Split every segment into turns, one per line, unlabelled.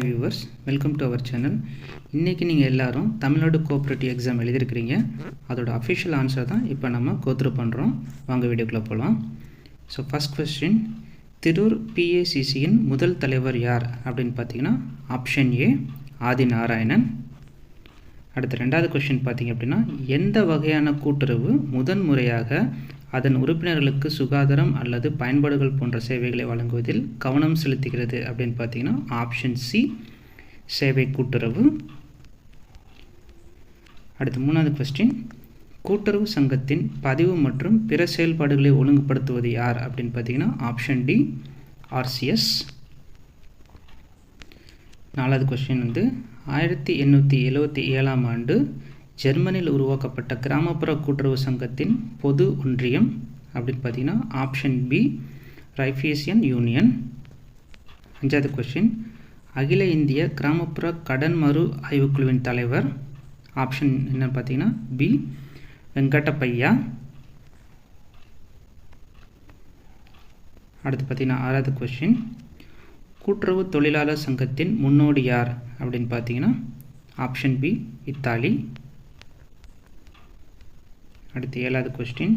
Viewers, welcome to our channel. இன்றைக்கி நீங்கள் எல்லோரும் தமிழ்நாடு கோஆப்ரேட்டிவ் எக்ஸாம் எழுதியிருக்கிறீங்க. அதோட அஃபிஷியல் ஆன்சர் தான் இப்போ நம்ம கோத்ரூ பண்ணுறோம். வாங்க வீடியோக்குள்ளே போகலாம். ஸோ ஃபஸ்ட் கொஸ்டின், திரூர் பிஏசிசியின் முதல் தலைவர் யார் அப்படின்னு பார்த்தீங்கன்னா ஆப்ஷன் ஏ ஆதி நாராயணன். அடுத்த ரெண்டாவது கொஸ்டின் பார்த்திங்க அப்படின்னா, எந்த வகையான கூட்டுறவு முதன்முறையாக அதன் உறுப்பினர்களுக்கு சுகாதாரம் அல்லது பயன்பாடுகள் போன்ற சேவைகளை வழங்குவதில் கவனம் செலுத்துகிறது அப்படின்னு பார்த்தீங்கன்னா ஆப்ஷன் சி சேவை கூட்டுறவு. அடுத்து மூணாவது கொஸ்டின், கூட்டுறவு சங்கத்தின் பதிவு மற்றும் பிற செயல்பாடுகளை ஒழுங்குபடுத்துவது யார் அப்படின்னு பார்த்தீங்கன்னா ஆப்ஷன் டி ஆர்சிஎஸ். நாலாவது கொஸ்டின் 1877ஆம் ஆண்டு ஜெர்மனியில் உருவாக்கப்பட்ட கிராமப்புற கூட்டுறவு சங்கத்தின் பொது ஒன்றியம் அப்படின்னு பார்த்தீங்கன்னா ஆப்ஷன் பி ரைஃபேசியன் யூனியன். அஞ்சாவது கொஸ்டின், அகில இந்திய கிராமப்புற கடன் மறு ஆய்வுக்குழுவின் தலைவர் ஆப்ஷன் என்னன்னு பார்த்தீங்கன்னா பி வெங்கடப்பையா. அடுத்து பார்த்தீங்கன்னா ஆறாவது கொஸ்டின், கூட்டுறவு தொழிலாளர் சங்கத்தின் முன்னோடி யார் அப்படின்னு பார்த்தீங்கன்னா ஆப்ஷன் பி இத்தாலி. அடுத்து ஏழாவது கொஸ்டின்,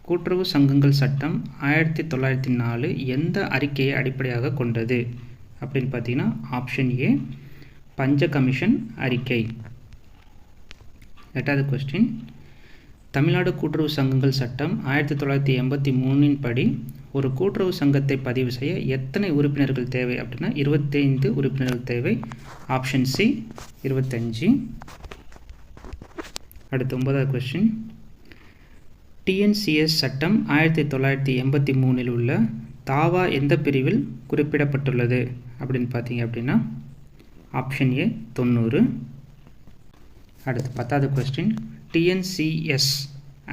கூட்டுறவு சங்கங்கள் சட்டம் 1904 எந்த அறிக்கையை அடிப்படையாக கொண்டது அப்படின்னு பார்த்தீங்கன்னா ஆப்ஷன் ஏ பஞ்ச கமிஷன் அறிக்கை. எட்டாவது கொஸ்டின், தமிழ்நாடு கூட்டுறவு சங்கங்கள் சட்டம் 1983 படி ஒரு கூட்டுறவு சங்கத்தை பதிவு செய்ய எத்தனை உறுப்பினர்கள் தேவை அப்படின்னா 25 உறுப்பினர்கள் தேவை. Option C 25. அடுத்து 9வது கொஸ்டின், டிஎன்சிஎஸ் சட்டம் 1983 உள்ள தாவா எந்த பிரிவில் குறிப்பிடப்பட்டுள்ளது அப்படின்னு பார்த்தீங்க அப்படின்னா ஆப்ஷன் ஏ 90. அடுத்து 10வது கொஸ்டின், டிஎன்சிஎஸ்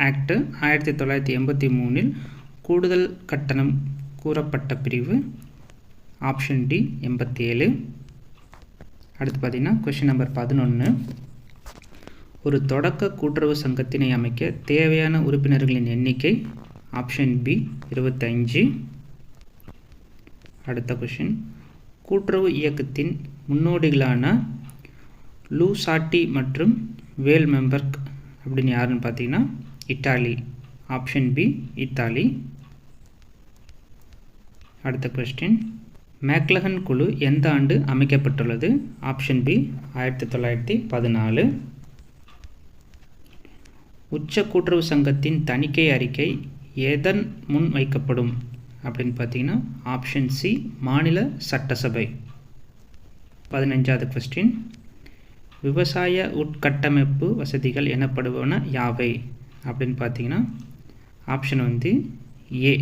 ஆக்ட் 1983 கூடுதல் கட்டணம் கூறப்பட்ட பிரிவு ஆப்ஷன் டி 87. அடுத்து பார்த்தீங்கன்னா கொஸ்டின் நம்பர் 11, ஒரு தொடக்க கூட்டுறவு சங்கத்தினை அமைக்க தேவையான உறுப்பினர்களின் எண்ணிக்கை ஆப்ஷன் பி 25. அடுத்த கொஸ்டின், கூட்டுறவு இயக்கத்தின் முன்னோடிகளான லூசாட்டி மற்றும் வேல் மெம்பர்க் அப்படின்னு யாருன்னு பார்த்தீங்கன்னா இத்தாலி. Option B Italy. அடுத்த கொஸ்டின், மேக்லகன் குழு எந்த ஆண்டு அமைக்கப்பட்டுள்ளது? Option B 1914. உச்ச கூட்டுறவு சங்கத்தின் தணிக்கை அறிக்கை எதன் முன் வைக்கப்படும் அப்படின்னு பார்த்தீங்கன்னா ஆப்ஷன் சி மாநில சட்டசபை. 15வது கொஸ்டின், விவசாய உட்கட்டமைப்பு வசதிகள் எனப்படுவன யாவை அப்படின்னு பார்த்தீங்கன்னா ஆப்ஷன் ஏ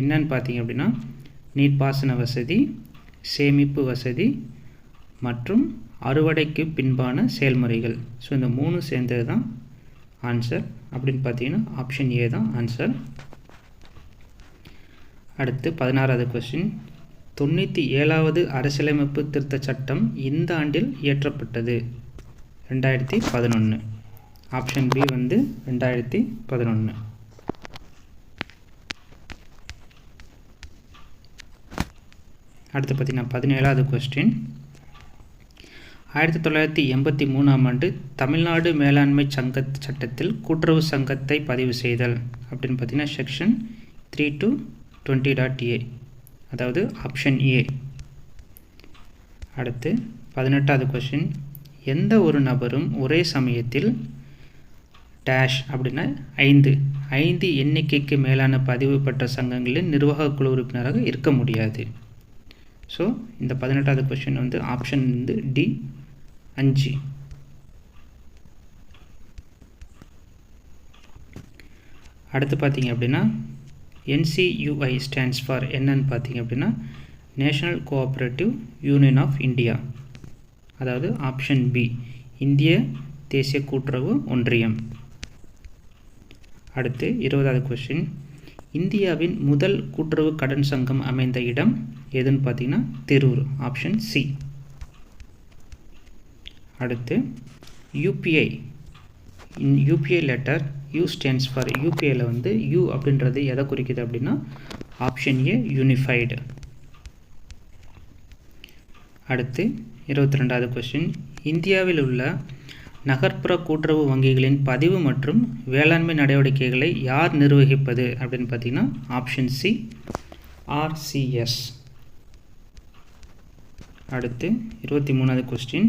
என்னன்னு பார்த்தீங்க அப்படின்னா நீர்ப்பாசன வசதி, சேமிப்பு வசதி மற்றும் அறுவடைக்கு பின்பான செயல்முறைகள். ஸோ இந்த 3 சேர்ந்தது தான் ஆன்சர் அப்படின்னு பார்த்தீங்கன்னா ஆப்ஷன் ஏ தான் ஆன்சர். அடுத்து 16வது கொஸ்டின், 97வது அரசியலமைப்பு திருத்த சட்டம் இந்த ஆண்டில் இயற்றப்பட்டது? 2011. Option B 2011. அடுத்து பார்த்தீங்கன்னா 17வது கொஸ்டின், 1983ஆம் ஆண்டு தமிழ்நாடு மேலாண்மை சங்க சட்டத்தில் கூட்டுறவு சங்கத்தை பதிவு செய்தல் அப்படின்னு பார்த்தீங்கன்னா செக்ஷன் 3-20.a, அதாவது ஆப்ஷன் ஏ. அடுத்து 18வது கொஸ்டின், எந்த ஒரு நபரும் ஒரே சமயத்தில் டேஷ் அப்படின்னா 5 எண்ணிக்கைக்கு மேலான பதிவு பெற்ற சங்கங்களின் நிர்வாக குழு உறுப்பினராக இருக்க முடியாது. ஸோ இந்த 18வது கொஸ்டின் ஆப்ஷன் டி 5. அடுத்து பார்த்தீங்க அப்படின்னா NCUI ஸ்டாண்ட்ஸ் ஃபார் என்னன்னு பார்த்தீங்க அப்படின்னா national cooperative union of India, அதாவது ஆப்ஷன் பி இந்திய தேசிய கூட்டுறவு ஒன்றியம். அடுத்து 20வது கொஸ்டின், இந்தியாவின் முதல் கூட்டுறவு கடன் சங்கம் அமைந்த இடம் எதுன்னு பார்த்தீங்கன்னா திரூர். Option C. அடுத்து UPI letter U stands for யூபிஐயில் யூ அப்படின்றது எதை குறிக்குது அப்படின்னா ஆப்ஷன் ஏ யூனிஃபைடு. அடுத்து 22வது கொஸ்டின், இந்தியாவில் உள்ள நகர்ப்புற கூட்டுறவு வங்கிகளின் பதிவு மற்றும் வேளாண்மை நடவடிக்கைகளை யார் நிர்வகிப்பது அப்படின்னு பார்த்தீங்கன்னா ஆப்ஷன் சி ஆர்சிஎஸ். அடுத்து 23வது கொஸ்டின்,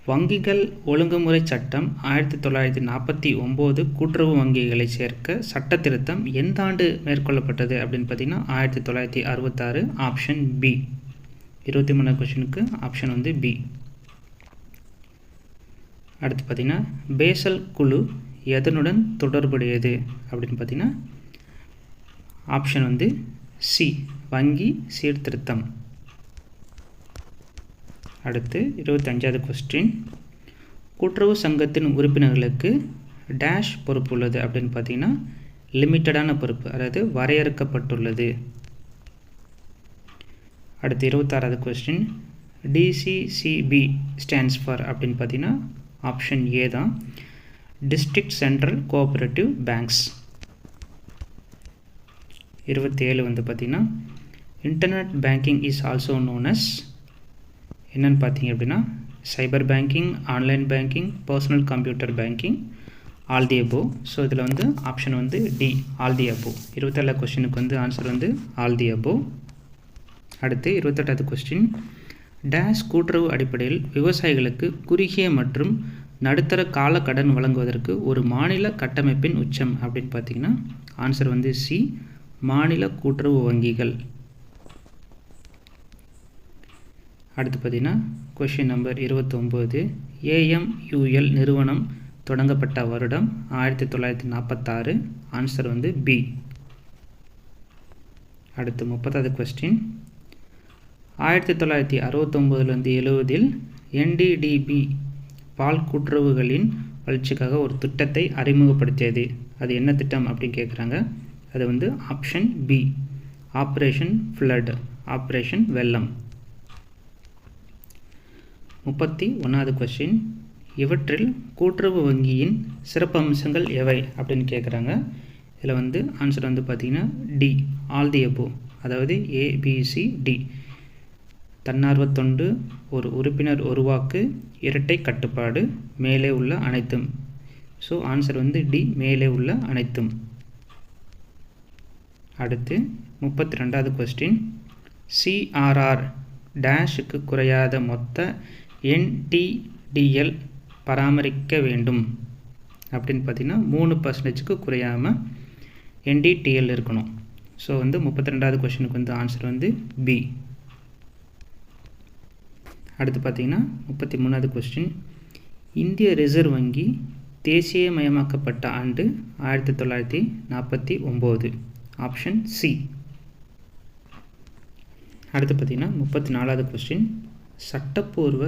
வங்கிகள் ஒழுங்குமுறை சட்டம் 1949 கூட்டுறவு வங்கிகளை சேர்க்க சட்ட திருத்தம் எந்த ஆண்டு மேற்கொள்ளப்பட்டது அப்படின்னு பார்த்தீங்கன்னா 1966. Option B. 23வது கொஸ்டினுக்கு ஆப்ஷன் வந்து பி. அடுத்து பார்த்தீங்கன்னா பேசல் குழு எதனுடன் தொடர்புடையது அப்படின்னு பார்த்தீங்கன்னா ஆப்ஷன் வந்து சி வங்கி சீர்திருத்தம். அடுத்து 25வது கொஸ்டின், கூட்டுறவு சங்கத்தின் உறுப்பினர்களுக்கு டேஷ் பொறுப்பு உள்ளது அப்படின்னு பார்த்தீங்கன்னா லிமிட்டடான பொறுப்பு, அதாவது வரையறுக்கப்பட்டுள்ளது. அடுத்து 26வது கொஸ்டின், டிசிசிபி ஸ்டாண்ட்ஸ் ஃபார் அப்படின்னு பார்த்தீங்கன்னா ஆப்ஷன் ஏ தான், டிஸ்ட்ரிக்ட் சென்ட்ரல் கோஆப்ரேட்டிவ் பேங்க்ஸ். 27 வந்து பார்த்தீங்கன்னா internet banking is also known as என்னென்னு பார்த்தீங்க அப்படின்னா cyber banking, online banking, personal computer banking, all the above. So இதில் வந்து ஆப்ஷன் வந்து டி ஆல் தி அபோவ். 27 கொஸ்டினுக்கு வந்து ஆன்சர் வந்து ஆல் தி அபோவ். அடுத்து 28வது கொஸ்டின், டேஷ் கூட்டுறவு அடிப்படையில் விவசாயிகளுக்கு குறுகிய மற்றும் நடுத்தர கால கடன் வழங்குவதற்கு ஒரு மாநில கட்டமைப்பின் உச்சம் அப்படின்னு பார்த்தீங்கன்னா ஆன்சர் வந்து சி மாநில கூட்டுறவு வங்கிகள். அடுத்து பார்த்தீங்கன்னா கொஷின் நம்பர் 29, ஏஎம்யூஎல் நிறுவனம் தொடங்கப்பட்ட வருடம் 1946. ஆன்சர் வந்து பி. அடுத்து 30வது கொஸ்டின், 1969 70 என்டிடிபி பால் கூட்டுறவுகளின் வளர்ச்சிக்காக ஒரு திட்டத்தை அறிமுகப்படுத்தியது. அது என்ன திட்டம் அப்படின்னு கேட்குறாங்க. அது வந்து option B operation flood, operation வெள்ளம். 31வது கொஸ்டின், இவற்றில் கூட்டுறவு வங்கியின் சிறப்பம்சங்கள் எவை அப்படின்னு கேட்குறாங்க. இதில் வந்து ஆன்சர் வந்து பார்த்திங்கன்னா டி ஆல் தி அபோவ், அதாவது ஏபிசிடி. தன்னார்வ தொண்டு, ஒரு உறுப்பினர் ஒரு வாக்கு, இரட்டை கட்டுப்பாடு, மேலே உள்ள அனைத்தும். ஸோ ஆன்சர் வந்து டி மேலே உள்ள அனைத்தும். அடுத்து 32வது கொஸ்டின், சிஆர்ஆர் டேஷுக்கு குறையாத மொத்த என்டிடிஎல் பராமரிக்க வேண்டும் அப்படின்னு பார்த்தீங்கன்னா 3% குறையாமல் என்டிடிஎல் இருக்கணும். ஸோ வந்து 32வது கொஸ்டினுக்கு வந்து ஆன்சர் வந்து பி. அடுத்து பார்த்தீங்கன்னா 33வது கொஸ்டின், இந்திய ரிசர்வ் வங்கி தேசியமயமாக்கப்பட்ட ஆண்டு 1949. Option C. அடுத்து பார்த்தீங்கன்னா 34வது கொஸ்டின், சட்டப்பூர்வ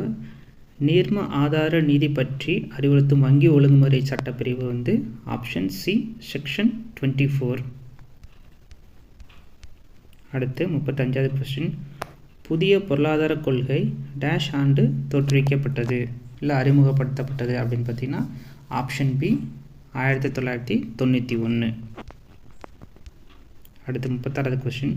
நீர்ம ஆதார நீதி பற்றி அறிவுறுத்தும் வங்கி ஒழுங்குமுறை சட்டப்பிரிவு வந்து ஆப்ஷன் சி செக்ஷன் 24. அடுத்து 35வது கொஸ்டின், புதிய பொருளாதார கொள்கை டேஷ் ஆண்டு தோற்றுவிக்கப்பட்டது இல்லை அறிமுகப்படுத்தப்பட்டது அப்படின்னு பார்த்தீங்கன்னா ஆப்ஷன் பி 1991. அடுத்து 36வது கொஸ்டின்,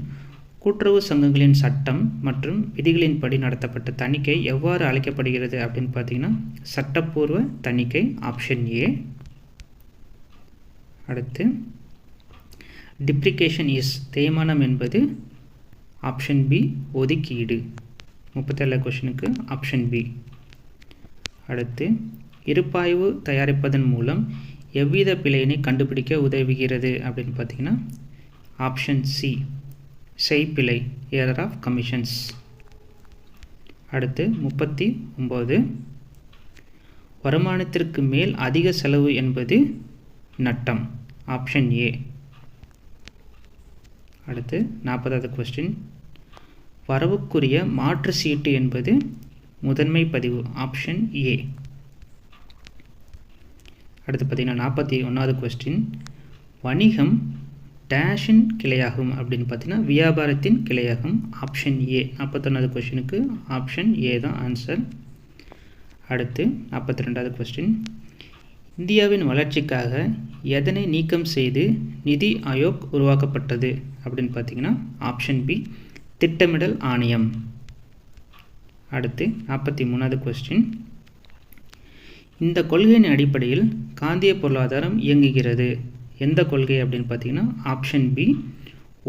கூட்டுறவு சங்கங்களின் சட்டம் மற்றும் விதிகளின்படி நடத்தப்பட்ட தணிக்கை எவ்வாறு அழைக்கப்படுகிறது அப்படின்னு பார்த்தீங்கன்னா சட்டப்பூர்வ தணிக்கை, ஆப்ஷன் ஏ. அடுத்து டிப்ரிகேஷன் இஸ் தேய்மானம் என்பது ஆப்ஷன் பி ஒதுக்கீடு. 37 கொஸ்டினுக்கு ஆப்ஷன் பி. அடுத்து இருப்பாய்வு தயாரிப்பதன் மூலம் எவ்வித பிழையினை கண்டுபிடிக்க உதவுகிறது அப்படின்னு பார்த்தீங்கன்னா ஆப்ஷன் சி செய்பிழை, எரர் ஆஃப் கமிஷன்ஸ். அடுத்து 39, வருமானத்திற்கு மேல் அதிக செலவு என்பது நட்டம், ஆப்ஷன் ஏ. அடுத்து 40வது கொஸ்டின், வரவுக்குரிய மாற்று சீட்டு என்பது முதன்மை பதிவு, ஆப்ஷன் ஏ. அடுத்து பார்த்தீங்கன்னா 41வது கொஸ்டின், வணிகம் டேஷின் கிளையாகும் அப்படின்னு பார்த்தீங்கன்னா வியாபாரத்தின் கிளையாகும், ஆப்ஷன் ஏ. 41வது கொஸ்டினுக்கு ஆப்ஷன் ஏ தான் ஆன்சர். அடுத்து 42வது கொஸ்டின், இந்தியாவின் வளர்ச்சிக்காக எதனை நீக்கம் செய்து நிதி ஆயோக் உருவாக்கப்பட்டது அப்படின்னு பார்த்தீங்கன்னா ஆப்ஷன் பி திட்டமிடல் ஆணையம். அடுத்து 43வது கொஸ்டின், இந்த கொள்கையின் அடிப்படையில் காந்திய பொருளாதாரம் இயங்குகிறது. எந்த கொள்கை அப்படின்னு பார்த்தீங்கன்னா ஆப்ஷன் பி,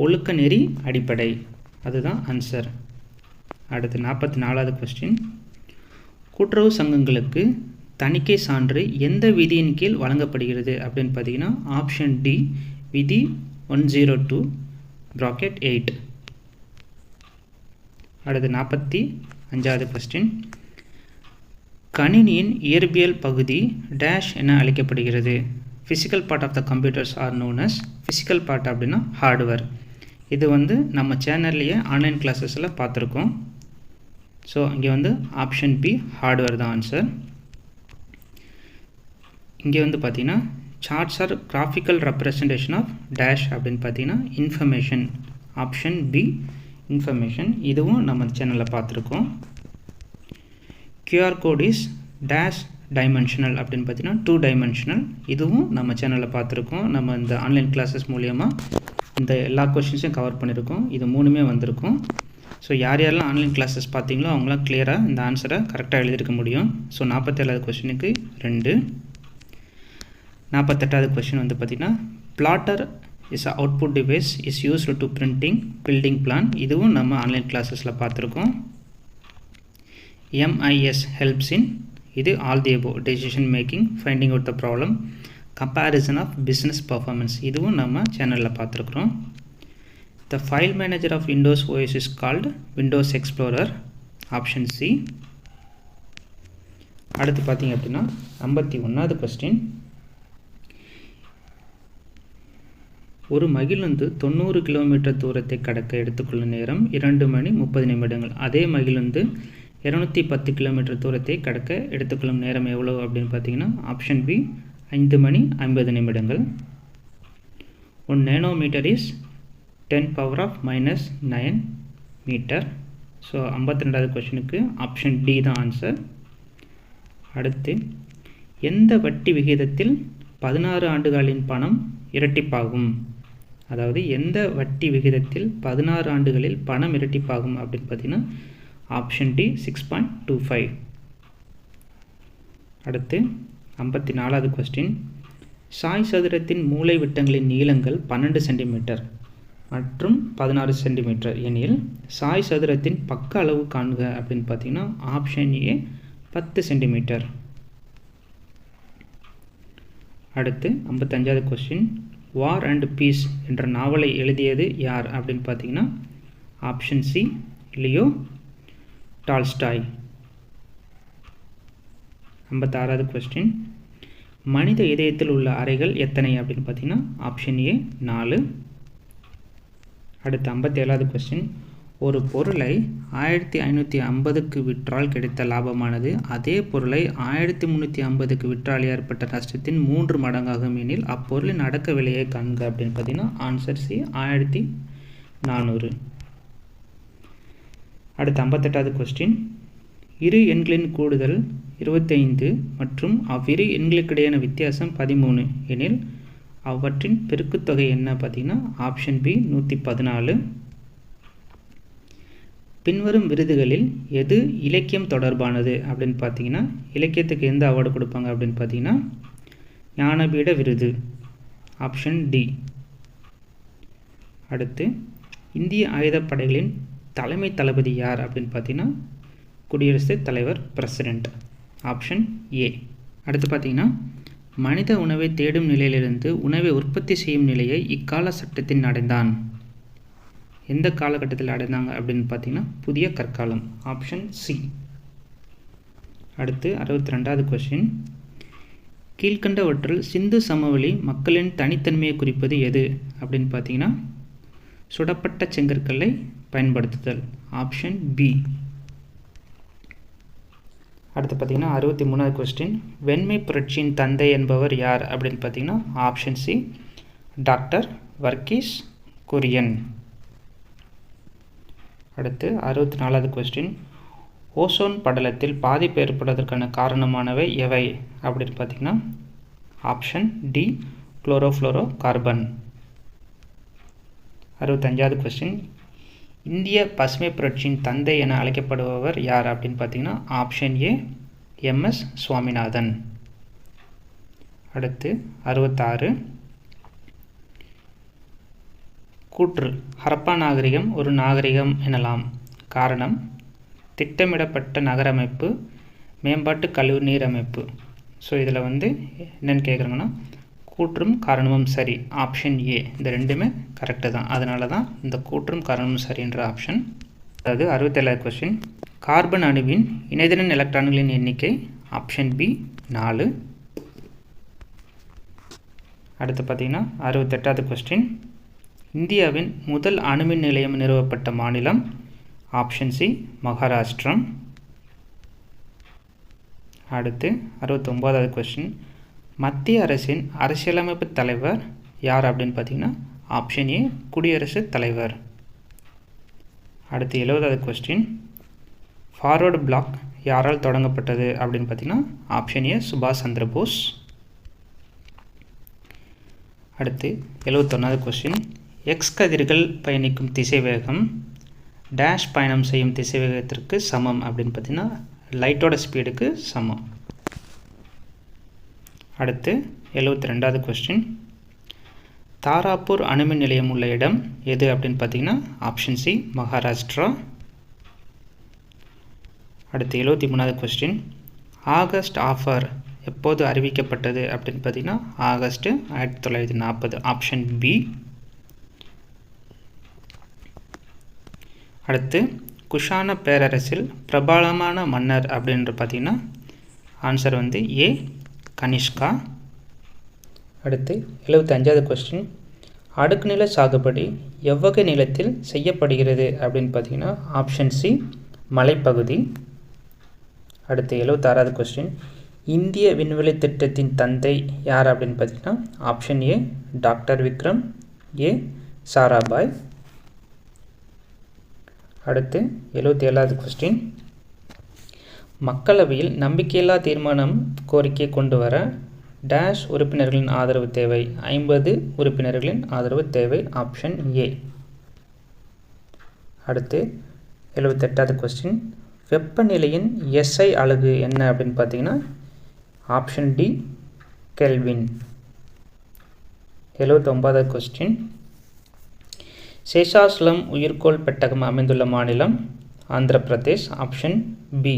ஒழுக்க நெறி அடிப்படை. அதுதான் ஆன்சர். அடுத்து 44வது கொஸ்டின், கூட்டுறவு சங்கங்களுக்கு தணிக்கை சான்று எந்த விதியின் கீழ் வழங்கப்படுகிறது அப்படின்னு பார்த்தீங்கன்னா ஆப்ஷன் டி, விதி 102(8). அடுத்து 45வது கொஸ்டின், கணினியின் இயற்பியல் பகுதி டேஷ் என அழைக்கப்படுகிறது. Physical part of the computers are known as physical part அப்படின்னா ஹார்ட்வேர். இது நம்ம சேனல்லையே ஆன்லைன் கிளாஸஸில் பார்த்துருக்கோம். ஸோ இங்கே ஆப்ஷன் பி ஹார்ட்வேர் தான் ஆன்சர். இங்கே பார்த்தீங்கன்னா charts are graphical representation of dash அப்படின்னு பார்த்தீங்கன்னா இன்ஃபர்மேஷன். Option B information. இதுவும் நம்ம சேனலில் பார்த்துருக்கோம். QR code is dash dimensional அப்படின்னு பார்த்தீங்கன்னா 2 டைமென்ஷனல். இதுவும் நம்ம சேனலில் பார்த்துருக்கோம். நம்ம இந்த ஆன்லைன் கிளாஸஸ் மூலியமாக இந்த எல்லா கொஷின்ஸையும் கவர் பண்ணியிருக்கோம். இது 3மே வந்திருக்கும். ஸோ யாரெல்லாம் ஆன்லைன் கிளாஸஸ் பார்த்தீங்களோ அவங்களாம் கிளியராக இந்த ஆன்சரை கரெக்டாக எழுதியிருக்க முடியும். ஸோ 47வது கொஷினுக்கு 2. 48வது கொஷின் பார்த்திங்கன்னா plotter is output device is used to printing building plan. இதுவும் நம்ம ஆன்லைன் கிளாஸஸில் பார்த்துருக்கோம். MIS ஹெல்ப்ஸ் இன், இது all the above, decision making, finding out the problem, comparison of business performance. இதுவும் நம்ம சேனலில் பார்த்துருக்குறோம். The file manager of Windows OS is called Windows Explorer. Option C. அடுத்து பார்த்தீங்க அப்படின்னா 51வது கொஸ்டின், ஒரு மகிழுந்து 90 கிலோமீட்டர் தூரத்தை கடக்க எடுத்துக்கொள்ளும் நேரம் 2 மணி 30 நிமிடங்கள். அதே மகிழுந்து 210 கிலோமீட்டர் தூரத்தை கடக்க எடுத்துக்கொள்ளும் நேரம் எவ்வளோ அப்படின்னு பார்த்தீங்கன்னா ஆப்ஷன் பி 5 மணி 50 நிமிடங்கள். 1 நேனோமீட்டர் இஸ் 10⁻⁻9 மீட்டர். ஸோ 52வது கொஸ்டினுக்கு ஆப்ஷன் டி தான் ஆன்சர். அடுத்து, எந்த வட்டி விகிதத்தில் 16 ஆண்டுகளின் பணம் இரட்டிப்பாகும்? அதாவது எந்த வட்டி விகிதத்தில் 16 ஆண்டுகளில் பணம் இரட்டிப்பாகும் அப்படின்னு பார்த்தீங்கன்னா ஆப்ஷன் டி 6.25. அடுத்து 54வது கொஸ்டின், சாய் சதுரத்தின் மூலை விட்டங்களின் நீளங்கள் 12 சென்டிமீட்டர் மற்றும் 16 சென்டிமீட்டர் எனில் சாய் சதுரத்தின் பக்க அளவு காண்க அப்படின்னு பார்த்தீங்கன்னா ஆப்ஷன் ஏ 10 சென்டிமீட்டர். அடுத்து 55வது கொஸ்டின், வார் அண்ட் பீஸ் என்ற நாவலை எழுதியது யார் அப்படின்னு பார்த்தீங்கன்னா ஆப்ஷன் சி லியோ டால்ஸ்டாய். 56வது கொஸ்டின், மனித இதயத்தில் உள்ள அறைகள் எத்தனை அப்படின்னு பார்த்தீங்கன்னா ஆப்ஷன் ஏ 4. அடுத்து 57வது கொஸ்டின், ஒரு பொருளை 1550க்கு விற்றால் கிடைத்த லாபமானது அதே பொருளை 1350க்கு விற்றால் ஏற்பட்ட நஷ்டத்தின் 3 மடங்காகும் எனில் அப்பொருளின் அடக்க விலையை காண்க அப்படின்னு பார்த்தீங்கன்னா ஆன்சர் சி 1400. அடுத்து 58வது கொஸ்டின், இரு எண்களின் கூடுதல் 25 மற்றும் அவ்விரு எண்களுக்கிடையான வித்தியாசம் 13 எனில் அவற்றின் பெருக்குத்தொகை என்ன பார்த்தீங்கன்னா ஆப்ஷன் பி 114. பின்வரும் விருதுகளில் எது இலக்கியம் தொடர்பானது அப்படின்னு பார்த்தீங்கன்னா இலக்கியத்துக்கு எந்த அவார்டு கொடுப்பாங்க அப்படின்னு பார்த்தீங்கன்னா ஞானபீட விருது. Option D. அடுத்து, இந்திய ஆயுதப்படைகளின் தலைமை தளபதி யார் அப்படின்னு பார்த்தீங்கன்னா குடியரசுத் தலைவர், பிரசிடெண்ட். Option A. அடுத்து பார்த்தீங்கன்னா மனித உணவை தேடும் நிலையிலிருந்து உணவை உற்பத்தி செய்யும் நிலையை இக்கால சட்டத்தின் அடைந்தான். எந்த காலகட்டத்தில் அடைந்தாங்க அப்படின்னு பார்த்தீங்கன்னா புதிய கற்காலம். Option C. அடுத்து 62வது கொஸ்டின், கீழ்கண்டவற்றில் சிந்து சமவெளி மக்களின் தனித்தன்மையை குறிப்பது எது அப்படின்னு பார்த்தீங்கன்னா சுடப்பட்ட செங்கற்களை பயன்படுத்துதல். Option B. அடுத்து பார்த்தீங்கன்னா 63வது கொஸ்டின், வெண்மை புரட்சியின் தந்தை என்பவர் யார் அப்படின்னு பார்த்தீங்கன்னா option C doctor Varghese Kurien. அடுத்து 64வது கொஸ்டின், ஓசோன் படலத்தில் பாதிப்பு ஏற்படுவதற்கான காரணமானவை எவை அப்படின்னு பார்த்தீங்கன்னா ஆப்ஷன் டி குளோரோஃப்ளோரோ கார்பன். 65வது கொஸ்டின், இந்திய பசுமை புரட்சியின் தந்தை என அழைக்கப்படுபவர் யார் அப்படின்னு பார்த்தீங்கன்னா ஆப்ஷன் ஏ எம்எஸ் சுவாமிநாதன். அடுத்து 66. கூற்று ஹரப்பா நாகரிகம் ஒரு நாகரிகம் எனலாம். காரணம் திட்டமிடப்பட்ட நகரமைப்பு, மேம்பாட்டு கழிவு நீர் அமைப்பு. ஸோ இதில் என்னென்னு கேட்குறாங்கன்னா கூற்றும் காரணமும் சரி, ஆப்ஷன் ஏ. இந்த ரெண்டுமே கரெக்டு தான். அதனால தான் இந்த கூற்றும் காரணமும் சரின்ற ஆப்ஷன். அதாவது 67வது கொஸ்டின், கார்பன் அணுவின் இணைதிறன் எலக்ட்ரான்களின் எண்ணிக்கை ஆப்ஷன் பி 4. அடுத்து பார்த்தீங்கன்னா 68வது கொஸ்டின், இந்தியாவின் முதல் அணுமின் நிலையம் நிறுவப்பட்ட மாநிலம் ஆப்ஷன் சி மகாராஷ்டிரம். அடுத்து 69வது கொஸ்டின், மத்திய அரசின் அரசியலமைப்பு தலைவர் யார் அப்படின்னு பார்த்தீங்கன்னா ஆப்ஷன் ஏ குடியரசுத் தலைவர். அடுத்து 70வது கொஸ்டின், ஃபார்வர்டு பிளாக் யாரால் தொடங்கப்பட்டது அப்படின்னு பார்த்தீங்கன்னா ஆப்ஷன் ஏ சுபாஷ் சந்திர போஸ். அடுத்து 71வது கொஸ்டின், எக்ஸ் கதிர்கள் பயணிக்கும் திசைவேகம் டேஷ் பயணம் செய்யும் திசைவேகத்திற்கு சமம் அப்படின்னு பார்த்தீங்கன்னா லைட்டோட ஸ்பீடுக்கு சமம். அடுத்து 72வது கொஸ்டின், தாராப்பூர் அணுமின் நிலையம் உள்ள இடம் எது அப்படின்னு பார்த்தீங்கன்னா ஆப்ஷன் சி மகாராஷ்டிரா. அடுத்து 73வது கொஸ்டின், ஆகஸ்ட் ஆஃபர் எப்போது அறிவிக்கப்பட்டது அப்படின்னு பார்த்தீங்கன்னா ஆகஸ்ட் 1940, ஆப்ஷன் பி. அடுத்து குஷான பேரரசில் பிரபலமான மன்னர் அப்படின்ற பார்த்தீங்கன்னா ஆன்சர் ஏ கனிஷ்கா. அடுத்து 75வது கொஸ்டின், அடுக்கு நில சாகுபடி எவ்வகை நிலத்தில் செய்யப்படுகிறது அப்படின்னு பார்த்தீங்கன்னா ஆப்ஷன் சி மலைப்பகுதி. அடுத்து 76வது கொஸ்டின், இந்திய விண்வெளி திட்டத்தின் தந்தை யார் அப்படின்னு பார்த்தீங்கன்னா ஆப்ஷன் ஏ டாக்டர் விக்ரம், ஏ சாராபாய். அடுத்து 77வது கொஸ்டின், மக்களவையில் நம்பிக்கையில்லா தீர்மானம் கோரிக்கை கொண்டு வர டேஷ் உறுப்பினர்களின் ஆதரவு தேவை, 50 உறுப்பினர்களின் ஆதரவு தேவை, ஆப்ஷன் ஏ. அடுத்து 78வது கொஸ்டின், வெப்பநிலையின் எஸ்ஐ அலகு என்ன அப்படின்னு பார்த்தீங்கன்னா ஆப்ஷன் டி கெல்வின். 79வது கொஸ்டின், சேஷாசலம் உயிர்கோள் பெட்டகம் அமைந்துள்ள மாநிலம் ஆந்திர பிரதேஷ், ஆப்ஷன் பி.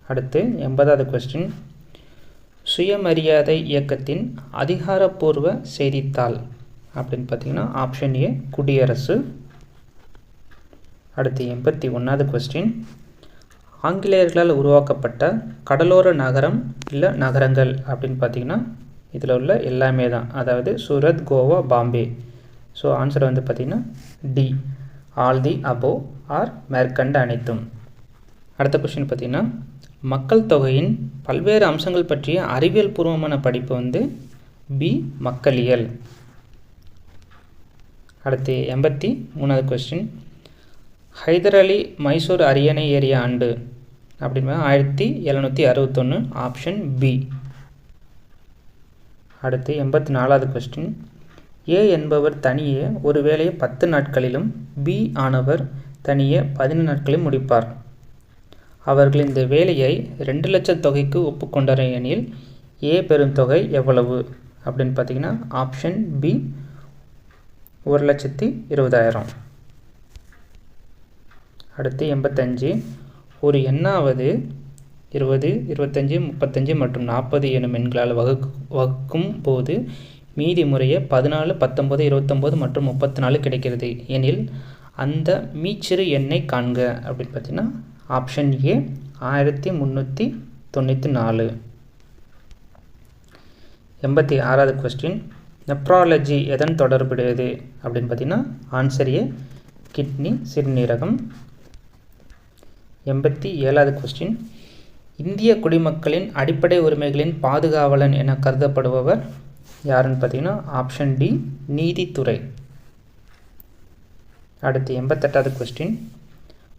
அடுத்து 80வது கொஸ்டின், சுயமரியாதை இயக்கத்தின் அதிகாரப்பூர்வ செய்தித்தாள் அப்படின்னு பார்த்தீங்கன்னா ஆப்ஷன் ஏ குடியரசு. அடுத்து 81வது கொஸ்டின், ஆங்கிலேயர்களால் உருவாக்கப்பட்ட கடலோர நகரம் இல்லை நகரங்கள் அப்படின்னு பார்த்தீங்கன்னா இதில் உள்ள எல்லாமே தான், அதாவது சூரத், கோவா, பாம்பே. ஸோ ஆன்சர் பார்த்திங்கன்னா D all the above or மேற்கண்ட அனைத்தும். அடுத்த கொஸ்டின் பார்த்திங்கன்னா மக்கள் தொகையின் பல்வேறு அம்சங்கள் பற்றிய அறிவியல் பூர்வமான படிப்பு பி மக்களியல். அடுத்து 83வது கொஸ்டின், ஹைதர் அலி மைசூர் அரியணை ஏறிய ஆண்டு அப்படின்னா 1761, ஆப்ஷன் பி. அடுத்து 84வது கொஸ்டின், ஏ என்பவர் தனியே ஒரு வேலையை 10 நாட்களிலும் பி ஆனவர் தனியே 15 நாட்களிலும் முடிப்பார். அவர்கள் இந்த வேலையை 2 லட்சம் தொகைக்கு ஒப்புக்கொண்டார் எனில் ஏ பெறும் தொகை எவ்வளவு அப்படின்னு பார்த்தீங்கன்னா ஆப்ஷன் பி 1,20,000. அடுத்து 85, ஒரு எண்ணாவது 20, 25, 35 மற்றும் 40 எனும் எண்களால் வகுக்கும் போது மீதி முறையே 14, 19, 29 மற்றும் 34 கிடைக்கிறது எனில் அந்த மீச்சிறு எண்ணை காண்க அப்படின்னு பார்த்தீங்கன்னா ஆப்ஷன் ஏ 1394. 86வது கொஸ்டின், நெப்ராலஜி எதன் தொடர்புடையது அப்படின்னு பார்த்தீங்கன்னா ஆன்சர் ஏ கிட்னி, சிறுநீரகம். 87வது கொஸ்டின், இந்திய குடிமக்களின் அடிப்படை உரிமைகளின் பாதுகாவலன் என கருதப்படுபவர் யாருன்னு பார்த்தீங்கன்னா ஆப்ஷன் டி நீதித்துறை. அடுத்து 88வது கொஸ்டின்,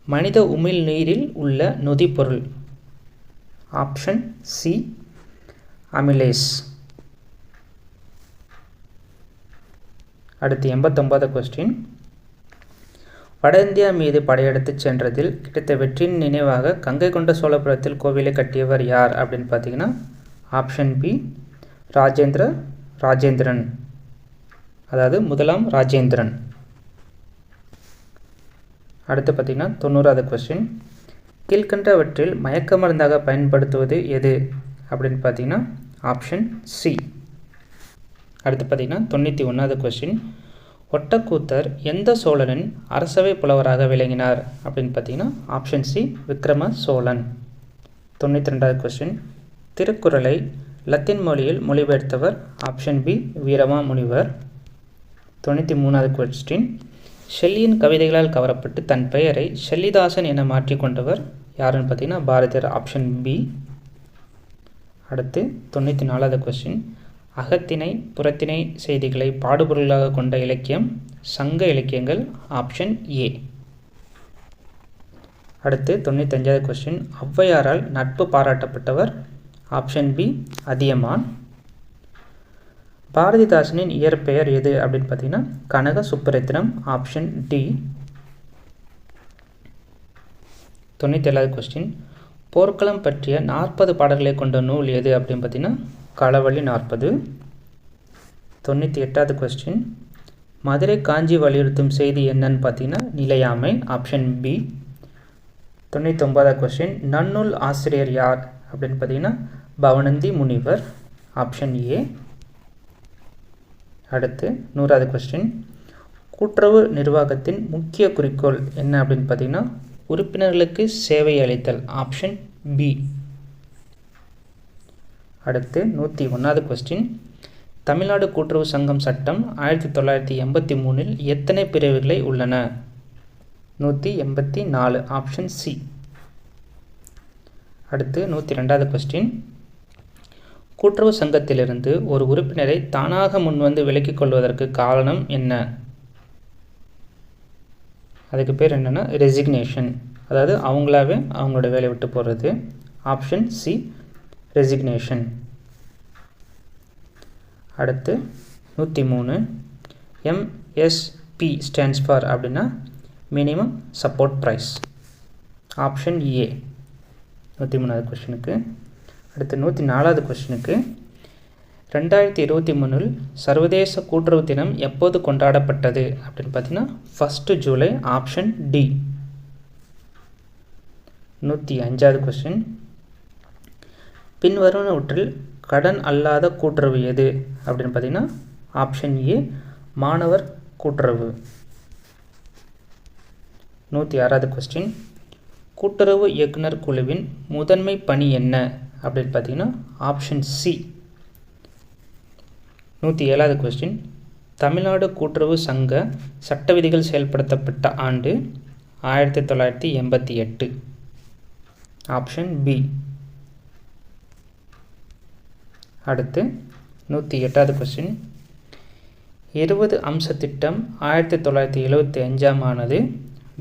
மனித உமிழ் நீரில் உள்ள நொதிப்பொருள் ஆப்ஷன் சி அமிலேஸ். அடுத்து 89வது கொஸ்டின், வட இந்தியா மீது படையெடுத்து சென்றதில் கிடைத்த வெற்றியின் நினைவாக கங்கை கொண்ட சோழபுரத்தில் கோவிலை கட்டியவர் யார் அப்படின்னு பார்த்தீங்கன்னா ஆப்ஷன் பி ராஜேந்திரன், அதாவது முதலாம் ராஜேந்திரன். அடுத்து பார்த்தீங்கன்னா 90வது கொஸ்டின், கீழ்கண்டவற்றில் மயக்க மருந்தாக பயன்படுத்துவது எது அப்படின்னு பார்த்தீங்கன்னா ஆப்ஷன் சி. அடுத்து பார்த்தீங்கன்னா 91வது கொஸ்டின், ஒட்டக்கூத்தர் எந்த சோழனின் அரசவை புலவராக விளங்கினார் அப்படின்னு பார்த்தீங்கன்னா ஆப்ஷன் சி விக்ரம சோழன். 92வது கொஸ்டின், திருக்குறளை லத்தீன் மொழியில் மொழிபெயர்த்தவர் ஆப்ஷன் பி வீரமாமுனிவர். 93வது கொஸ்டின், ஷெல்லியின் கவிதைகளால் கவரப்பட்டு தன் பெயரை ஷெல்லிதாசன் என மாற்றிக்கொண்டவர் யாருன்னு பார்த்தீங்கன்னா பாரதியார், ஆப்ஷன் பி. அடுத்து 94வது கொஸ்டின், அகத்திணை புறத்திணை செய்திகளை பாடுபொருளாக கொண்ட இலக்கியம் சங்க இலக்கியங்கள், ஆப்ஷன் ஏ. அடுத்து 95வது கொஸ்டின், ஔவையாரால் நட்பு பாராட்டப்பட்டவர் ஆப்ஷன் பி அதியமான். பாரதிதாசனின் இயற்பெயர் எது அப்படின்னு பார்த்தீங்கன்னா கனக சுப்புரத்தினம், ஆப்ஷன் டி. 97வது கொஸ்டின், போர்க்களம் பற்றிய 40 பாடல்களை கொண்ட நூல் எது அப்படின்னு பார்த்தீங்கன்னா களவழி 40. 98வது கொஸ்டின், மதுரை காஞ்சி வலியுறுத்தும் செய்தி என்னன்னு பார்த்தீங்கன்னா நிலையாமை, ஆப்ஷன் பி. 99வது கொஸ்டின், நன்னூல் ஆசிரியர் யார் அப்படின்னு பார்த்தீங்கன்னா பவனந்தி முனிவர், ஆப்ஷன் ஏ. அடுத்து 100வது கொஸ்டின், கூட்டுறவு நிர்வாகத்தின் முக்கிய குறிக்கோள் என்ன அப்படின்னு பார்த்தீங்கன்னா உறுப்பினர்களுக்கு சேவை அளித்தல், ஆப்ஷன் பி. அடுத்து 101வது கொஸ்டின், தமிழ்நாடு கூட்டுறவு சங்கம் சட்டம் 1983 எத்தனை பிரிவுகளை உள்ளன? 184, ஆப்ஷன் சி. அடுத்து 102வது கொஸ்டின், கூட்டுறவு சங்கத்திலிருந்து ஒரு உறுப்பினரை தானாக முன்வந்து விலக்கிக் கொள்வதற்கு காரணம் என்ன? அதுக்கு பேர் என்னென்னா ரெசிக்னேஷன், அதாவது அவங்களாவே அவங்களோட வேலையை விட்டு போகிறது, ஆப்ஷன் சி ரெசிக்னேஷன். அடுத்து 103, MSP ஸ்டாண்ட்ஸ் ஃபார் அப்படின்னா minimum support price, option A 103வது கொஸ்டினுக்கு. அடுத்து 104வது கொஸ்டினுக்கு, 2023 சர்வதேச கூட்டுறவு தினம் எப்போது கொண்டாடப்பட்டது அப்படின்னு பார்த்தீங்கன்னா 1 ஜூலை, ஆப்ஷன் டி. 105வது கொஸ்டின், பின்வருவனவற்றில் கடன் அல்லாத கூட்டுறவு எது அப்படின்னு பார்த்தீங்கன்னா ஆப்ஷன் ஏ மாணவர் கூட்டுறவு. 106வது கொஸ்டின், கூட்டுறவு இயக்குனர் குழுவின் முதன்மை பணி என்ன அப்படின்னு பார்த்தீங்கன்னா ஆப்ஷன் சி. 107வது கொஸ்டின், தமிழ்நாடு கூட்டுறவு சங்க சட்ட விதிகள் செயல்படுத்தப்பட்ட ஆண்டு 1988, ஆப்ஷன் பி. அடுத்து 108வது கொஸ்டின், 20 அம்ச திட்டம் 1975 ஆனது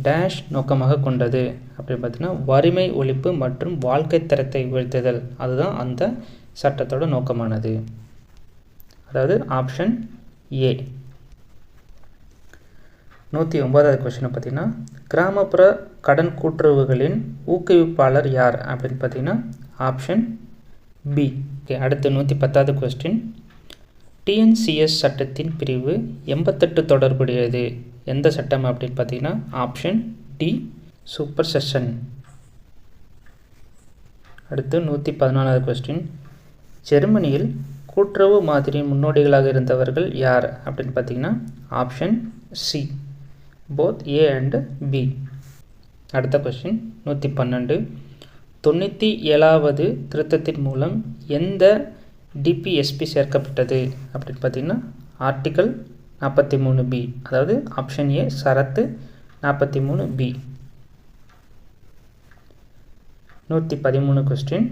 டேஷ் நோக்கமாக கொண்டது அப்படின்னு பார்த்தீங்கன்னா வறுமை ஒழிப்பு மற்றும் வாழ்க்கை தரத்தை உயர்த்துதல், அதுதான் அந்த சட்டத்தோட நோக்கமானது, அதாவது ஆப்ஷன் ஏ. 109வது கொஸ்டினை பார்த்தீங்கன்னா கிராமப்புற கடன் கூட்டுறவுகளின் ஊக்குவிப்பாளர் யார் அப்படின்னு பார்த்தீங்கன்னா ஆப்ஷன் பி. ஓகே. அடுத்து 110வது கொஸ்டின், டிஎன்சிஎஸ் சட்டத்தின் பிரிவு 88 தொடர்புடையது எந்த சட்டம் அப்படின்னு பார்த்தீங்கன்னா ஆப்ஷன் டி சூப்பர் செஷன். அடுத்து 114வது கொஸ்டின், ஜெர்மனியில் கூட்டுறவு மாதிரி முன்னோடிகளாக இருந்தவர்கள் யார் அப்படின்னு பார்த்தீங்கன்னா option C both A and B. அடுத்த கொஸ்டின் 112, 97வது திருத்தத்தின் மூலம் எந்த டிபிஎஸ்பி சேர்க்கப்பட்டது அப்படின்னு பார்த்தீங்கன்னா ஆர்டிக்கல் 43B, அதாவது option A Sarath 43B. 113 question,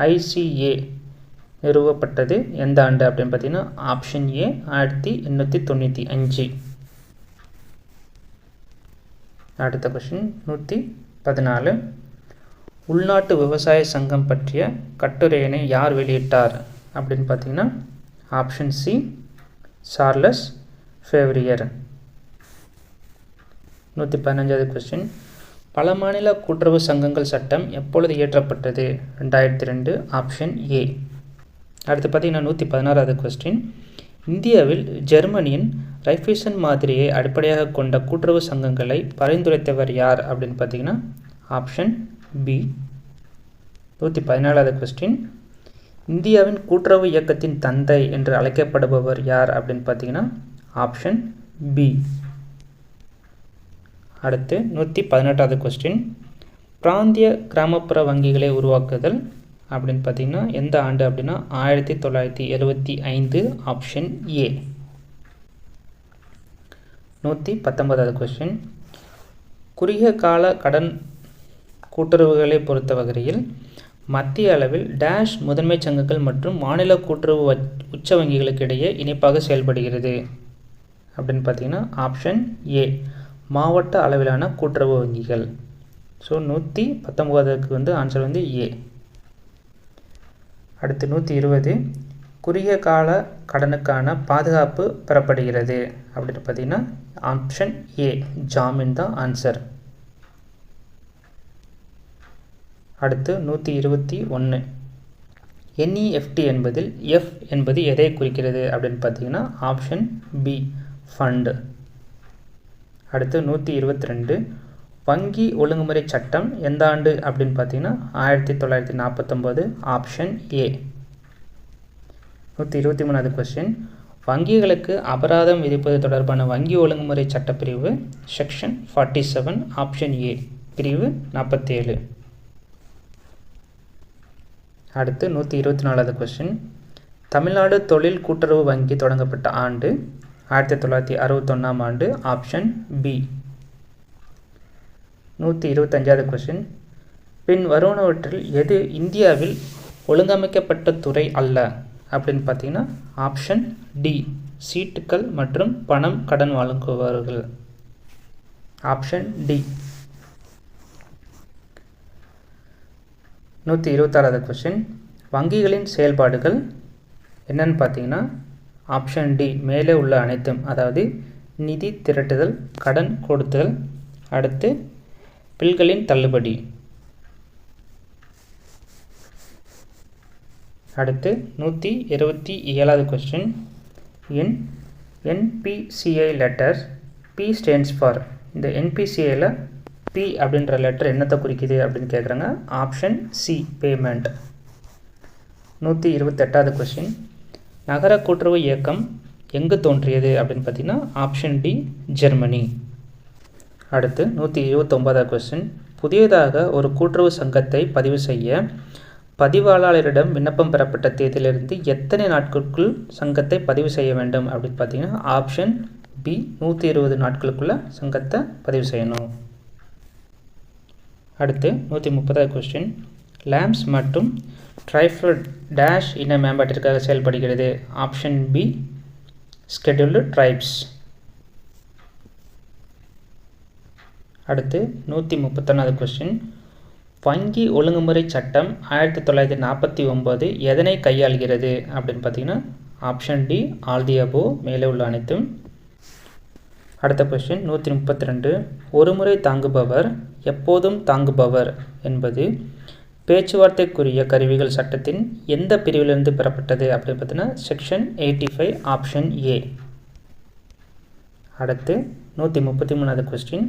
ICA நிறுவப்பட்டது எந்த ஆண்டு அப்படின்னு பார்த்தீங்கன்னா ஆப்ஷன் ஏ 1895. அடுத்த கொஸ்டின் 114, உள்நாட்டு விவசாய சங்கம் பற்றிய கட்டுரையினை யார் வெளியிட்டார் அப்படின்னு பார்த்தீங்கன்னா ஆப்ஷன் சி சார்லஸ் ஃபேவரியர். 115வது கொஸ்டின், பல மாநில கூட்டுறவு சங்கங்கள் சட்டம் எப்பொழுது இயற்றப்பட்டது? 2002. Option A. அடுத்து பார்த்தீங்கன்னா 116வது கொஸ்டின், இந்தியாவில் ஜெர்மனியின் ரைஃபைசன் மாதிரியை அடிப்படையாக கொண்ட கூட்டுறவு சங்கங்களை பரிந்துரைத்தவர் யார் அப்படின்னு பார்த்தீங்கன்னா ஆப்ஷன் பி. 117வது கொஸ்டின், இந்தியாவின் கூட்டுறவு இயக்கத்தின் தந்தை என்று அழைக்கப்படுபவர் யார் அப்படின்னு பார்த்தீங்கன்னா ஆப்ஷன் பி. அடுத்து 118வது கொஸ்டின், பிராந்திய கிராமப்புற வங்கிகளை உருவாக்குதல் அப்படின்னு பார்த்தீங்கன்னா எந்த ஆண்டு அப்படின்னா 1975. Option A. 119வது கொஸ்டின், குறுகிய கால கடன் கூட்டுறவுகளை பொறுத்த வகையில் மத்திய அளவில் டேஷ் முதன்மை சங்கங்கள் மற்றும் மாநில கூட்டுறவு உச்ச வங்கிகளுக்கு இடையே இணைப்பாக செயல்படுகிறது அப்படின்னு பார்த்தீங்கன்னா ஆப்ஷன் ஏ, மாவட்ட அளவிலான கூட்டுறவு வங்கிகள். ஸோ 119க்கு ஆன்சர் ஏ. அடுத்து 120, குறுகிய கால கடனுக்கான பாதுகாப்பு பெறப்படுகிறது அப்படின்னு பார்த்தீங்கன்னா ஆப்ஷன் ஏ, ஜாமீன் தான் ஆன்சர். அடுத்து 121, NEFT என்பதில் எஃப் என்பது எதை குறிக்கிறது அப்படின்னு பார்த்தீங்கன்னா ஆப்ஷன் பி, ஃபண்டு. அடுத்து 122, வங்கி ஒழுங்குமுறை சட்டம் எந்த ஆண்டு அப்படின்னு பார்த்தீங்கன்னா 1949. Option A. 123வது கொஸ்டின், வங்கிகளுக்கு அபராதம் விதிப்பது தொடர்பான வங்கி ஒழுங்குமுறை சட்டப்பிரிவு செக்ஷன் 47. ஆப்ஷன் ஏ, பிரிவு 47. அடுத்து 124வது கொஸ்டின், தமிழ்நாடு தொழில் கூட்டுறவு வங்கி தொடங்கப்பட்ட ஆண்டு 1961ஆம் ஆண்டு. Option B. 125வது கொஸ்டின், பின் வருவனவற்றில் எது இந்தியாவில் ஒழுங்கமைக்கப்பட்ட துறை அல்ல அப்படின்னு பார்த்தீங்கன்னா ஆப்ஷன் டி, சீட்டுக்கள் மற்றும் பணம் கடன் வழங்குபவர்கள். Option D. 126வது கொஸ்டின், வங்கிகளின் செயல்பாடுகள் என்னன்னு பார்த்தீங்கன்னா ஆப்ஷன் டி, மேலே உள்ள அனைத்தும், அதாவது நிதி திரட்டுதல், கடன் கொடுத்தல், அடுத்து பில்களின் தள்ளுபடி. அடுத்து 127வது question, NPCI letter P stands for, இந்த NPCIயில் P அப்படின்ற லெட்டர் என்னத்தை குறிக்குது அப்படின்னு கேட்குறாங்க. Option C, payment. 128வது கொஸ்டின், நகர கூட்டுறவு இயக்கம் எங்கு தோன்றியது அப்படின்னு பார்த்தீங்கன்னா ஆப்ஷன் டி, ஜெர்மனி. அடுத்து 129வது கொஸ்டின், புதியதாக ஒரு கூட்டுறவு சங்கத்தை பதிவு செய்ய பதிவாளரிடம் விண்ணப்பம் பெறப்பட்ட தேதியிலிருந்து எத்தனை நாட்களுக்குள் சங்கத்தை பதிவு செய்ய வேண்டும் அப்படின்னு பார்த்தீங்கன்னா ஆப்ஷன் பி, 120 நாட்களுக்குள்ள சங்கத்தை பதிவு செய்யணும். அடுத்து 130வது கொஸ்டின், லேம்ஸ் மற்றும் ட்ரைஃபர்ட் டேஷ் இன மேம்பாட்டிற்காக செயல்படுகிறது. Option B, scheduled tribes. அடுத்து 131வது கொஸ்டின், வங்கி ஒழுங்குமுறை சட்டம் 1949 எதனை கையாள்கிறது அப்படின்னு பார்த்தீங்கன்னா option D, all the above, மேலே உள்ள அனைத்தும். அடுத்த கொஸ்டின் 132, ஒருமுறை தாங்குபவர் எப்போதும் தாங்குபவர் என்பது பேச்சுவார்த்தைக்குரிய கருவிகள் சட்டத்தின் எந்த பிரிவிலிருந்து பெறப்பட்டது அப்படின்னு பார்த்தீங்கன்னா செக்ஷன் 85. Option A. அடுத்து 133வது கொஸ்டின்,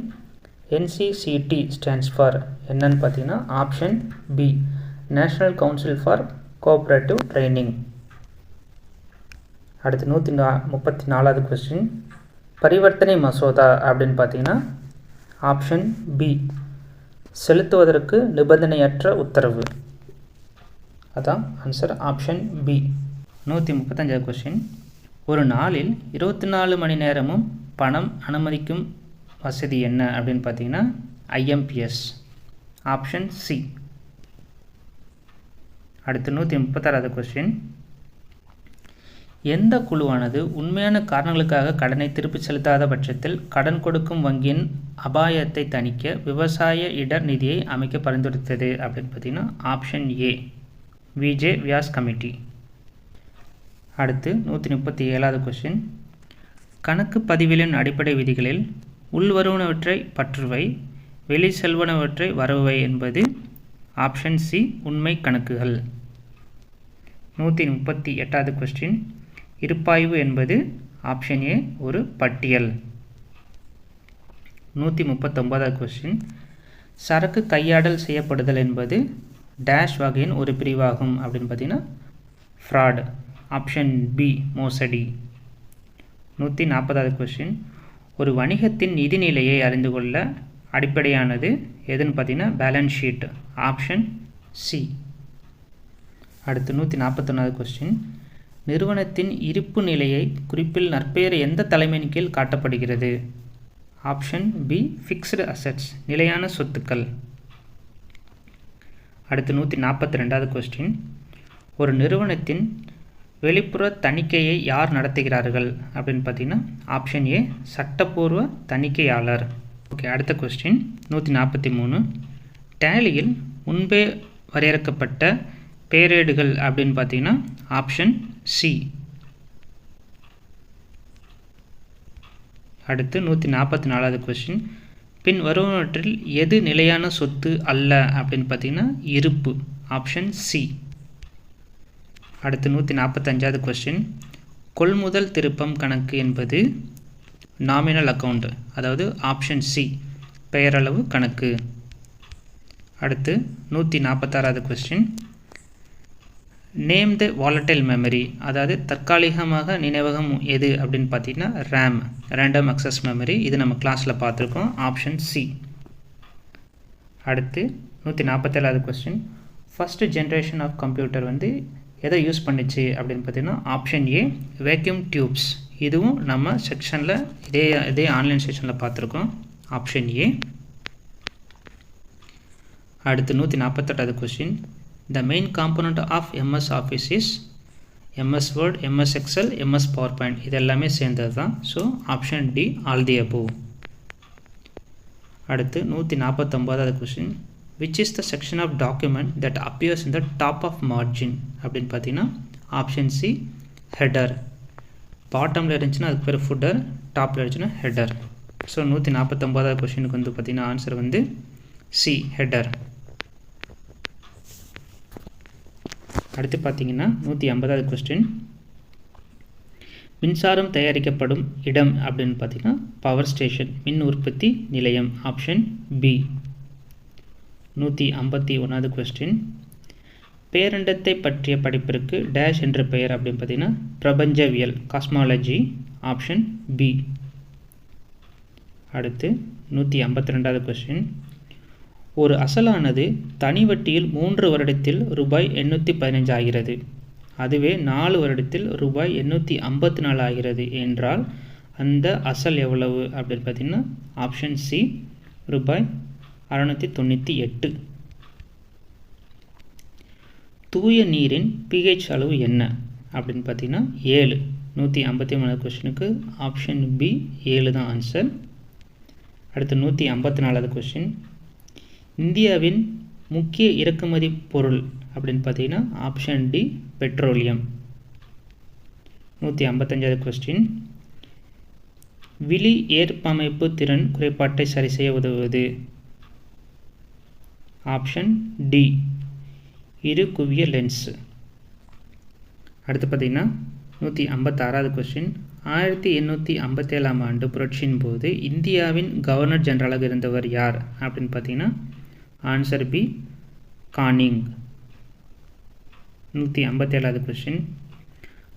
NCCT ஸ்டாண்ட்ஸ் ஃபார் என்னன்னு பார்த்தீங்கன்னா option B, national council for cooperative training. அடுத்து 134வது கொஸ்டின், பரிவர்த்தனை மசோதா அப்படின்னு பார்த்தீங்கன்னா ஆப்ஷன் பி, செலுத்துவதற்கு நிபந்தனையற்ற உத்தரவு. அதான் ஆன்சர், ஆப்ஷன் பி. 135வது கொஸ்டின், ஒரு நாளில் 24 மணி நேரமும் பணம் அனுமதிக்கும் வசதி என்ன அப்படின்னு பார்த்தீங்கன்னா IMPS. Option C. அடுத்து 136வது கொஸ்டின், எந்த குழுவானது உண்மையான காரணங்களுக்காக கடனை திருப்பிச் செலுத்தாத பட்சத்தில் கடன் கொடுக்கும் வங்கியின் அபாயத்தை தணிக்க விவசாய இடர் நிதியை அமைக்க பரிந்துரைத்தது அப்படின்னு பார்த்தீங்கன்னா option A, VJ Vyas committee. அடுத்து 137வது கொஸ்டின், கணக்கு பதிவிலின் அடிப்படை விதிகளில் உள்வருவனவற்றை பற்றுவை, வெளி செல்வனவற்றை வரவை என்பது ஆப்ஷன் சி உண்மை கணக்குகள். 138வது கொஸ்டின், இருப்பாய்வு என்பது ஆப்ஷன் ஏ ஒரு பட்டியல். 139வது கொஸ்டின், சரக்கு கையாடல் செய்யப்படுதல் என்பது டேஷ் வகையின் ஒரு பிரிவாகும் அப்படின்னு பார்த்தீங்கன்னா ஃப்ராட், ஆப்ஷன் பி மோசடி. 140வது கொஸ்டின், ஒரு வணிகத்தின் நிதிநிலையை அறிந்து கொள்ள அடிப்படையானது எதுன்னு பார்த்தீங்கன்னா பேலன்ஸ் ஷீட், ஆப்ஷன் சி. அடுத்து 141வது கொஸ்டின், நிறுவனத்தின் இருப்பு நிலையை குறிப்பில் நற்பெயர் எந்த தலைமையின் கீழ் காட்டப்படுகிறது? ஆப்ஷன் பி ஃபிக்ஸ்டு அசெட்ஸ், நிலையான சொத்துக்கள். அடுத்து 142வது கொஸ்டின், ஒரு நிறுவனத்தின் வெளிப்புற தணிக்கையை யார் நடத்துகிறார்கள் அப்படின்னு பார்த்தீங்கன்னா ஆப்ஷன் ஏ சட்டப்பூர்வ தணிக்கையாளர். ஓகே, அடுத்த கொஸ்டின் 143, டேலியில் முன்பே வரையறுக்கப்பட்ட பேரேடுகள் அப்படின்னு பார்த்தீங்கன்னா ஆப்ஷன் சி. அடுத்து 144வது கொஸ்டின், பின் வருவனவற்றில் எது நிலையான சொத்து அல்ல அப்படின்னு பார்த்தீங்கன்னா இருப்பு, ஆப்ஷன் சி. அடுத்து 145வது கொஸ்டின், கொள்முதல் திருப்பம் கணக்கு என்பது நாமினல் அக்கவுண்ட், அதாவது ஆப்ஷன் சி பெயரளவு கணக்கு. அடுத்து 146வது question, name the volatile memory, அதாவது தற்காலிகமாக நினைவகம் எது அப்படின்னு பார்த்தீங்கன்னா ரேம், ரேண்டம் அக்சஸ் மெமரி. இது நம்ம கிளாஸில் பார்த்துருக்கோம், ஆப்ஷன் சி. அடுத்து 147வது question, first generation of computer வந்து எதை யூஸ் பண்ணிச்சு அப்படின்னு பார்த்தீங்கன்னா ஆப்ஷன் ஏ வேக்யூம் டியூப்ஸ். இதுவும் நம்ம செக்ஷனில் இதே ஆன்லைன் செக்ஷனில் பார்த்துருக்கோம், ஆப்ஷன் ஏ. அடுத்து 148வது question, the main component of MS Office is MS Word, MS Excel, MS PowerPoint. இது எல்லாமே சேர்ந்தது தான். So option D all the above. அடுத்து 149வது question, which is the section of document that appears in the top of margin அப்படின்னு பார்த்தீங்கன்னா option C header. பாட்டமில் இருந்துச்சுன்னா அதுக்கு பேர் ஃபுட்டர், டாப்பில் இருந்துச்சுன்னா ஹெடர். ஸோ 149வது கொஸ்டினுக்கு வந்து பார்த்தீங்கன்னா ஆன்சர் வந்து சி ஹெடர். அடுத்து பார்த்தீங்கன்னா 150வது கொஸ்டின், மின்சாரம் தயாரிக்கப்படும் இடம் அப்படின்னு பார்த்தீங்கன்னா பவர் ஸ்டேஷன், மின் உற்பத்தி நிலையம், ஆப்ஷன் பி. 151வது கொஸ்டின், பேரண்டத்தை பற்றிய படிப்பிற்கு டேஷ் என்ற பெயர் அப்படின்னு பார்த்தீங்கன்னா பிரபஞ்சவியல், காஸ்மாலஜி, ஆப்ஷன் பி. அடுத்து 152வது கொஸ்டின், ஒரு அசலானது தனி வட்டியில் 3 வருடத்தில் ரூபாய் 815 ஆகிறது, அதுவே 4 வருடத்தில் ரூபாய் 854 ஆகிறது என்றால் அந்த அசல் எவ்வளவு அப்படின்னு பார்த்தீங்கன்னா ஆப்ஷன் சி ரூபாய் 698. தூய நீரின் pH அளவு என்ன அப்படின்னு பார்த்தீங்கன்னா 7. 153வது கொஸ்டினுக்கு ஆப்ஷன் பி 7 தான் ஆன்சர். அடுத்து 154வது கொஸ்டின், இந்தியாவின் முக்கிய இறக்குமதி பொருள் அப்படின்னு பார்த்தீங்கன்னா ஆப்ஷன் டி பெட்ரோலியம். 155வது கொஸ்டின், விழி ஏற்பமைப்பு திறன் குறைபாட்டை சரி செய்ய உதவுவது, ஆப்ஷன் டி இரு குவிய லென்ஸ். அடுத்து பார்த்தீங்கன்னா 156வது கொஸ்டின், 1857ஆம் ஆண்டு புரட்சியின் போது இந்தியாவின் கவர்னர் ஜெனரலாக இருந்தவர் யார் அப்படின்னு பார்த்தீங்கன்னா ஆன்சர் பி கானிங். 157வது கொஸ்டின்,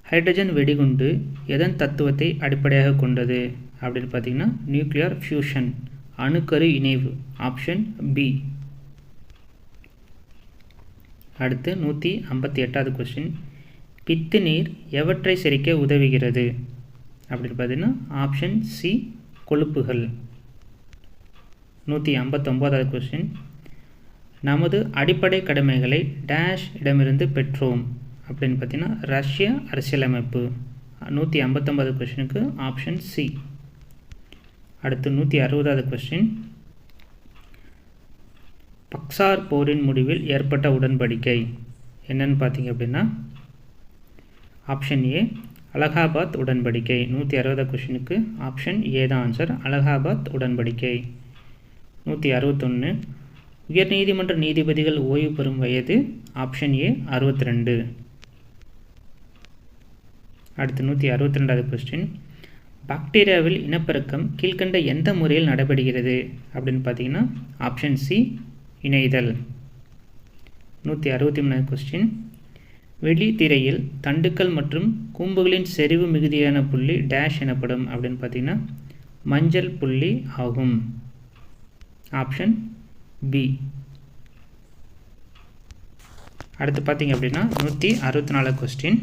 ஹைட்ரஜன் வெடிகுண்டு எதன் தத்துவத்தை அடிப்படையாக கொண்டது அப்படின்னு பார்த்தீங்கன்னா நியூக்ளியர் ஃபியூஷன், அணுக்கரு இணைவு, ஆப்ஷன் பி. அடுத்து 158வது கொஸ்டின், பித்து நீர் எவற்றை செரிக்க உதவுகிறது அப்படின்னு பார்த்தீங்கன்னா ஆப்ஷன் சி கொழுப்புகள். 159வது கொஸ்டின், நமது அடிப்படை கடமைகளை டேஷ் இடமிருந்து பெற்றோம் அப்படின்னு பார்த்தீங்கன்னா ரஷ்ய அரசியலமைப்பு. 159வது கொஸ்டினுக்கு ஆப்ஷன் சி. அடுத்து 160வது கொஸ்டின், பக்சார் போரின் முடிவில் ஏற்பட்ட உடன்படிக்கை என்னன்னு பார்த்தீங்க அப்படின்னா ஆப்ஷன் ஏ அலகாபாத் உடன்படிக்கை. 160 கொஷினுக்கு ஆப்ஷன் ஏ தான் ஆன்சர், அலகாபாத் உடன்படிக்கை. 161 உயர்நீதிமன்ற நீதிபதிகள் ஓய்வு பெறும் வயது. Option A 62. அடுத்து 162வது கொஸ்டின், பாக்டீரியாவில் இனப்பெருக்கம் கீழ்கண்ட எந்த முறையில் நடைபெறுகிறது அப்படின்னு பார்த்தீங்கன்னா ஆப்ஷன் சி இணைதல். 163வது கொஸ்டின், வெளித்திரையில் தண்டுக்கள் மற்றும் கூம்புகளின் செறிவு மிகுதியான புள்ளி டேஷ் எனப்படும் அப்படின்னு பார்த்தீங்கன்னா மஞ்சள் புள்ளி ஆகும். Option B. அடுத்து பார்த்தீங்க அப்படின்னா 164 கொஸ்டின்,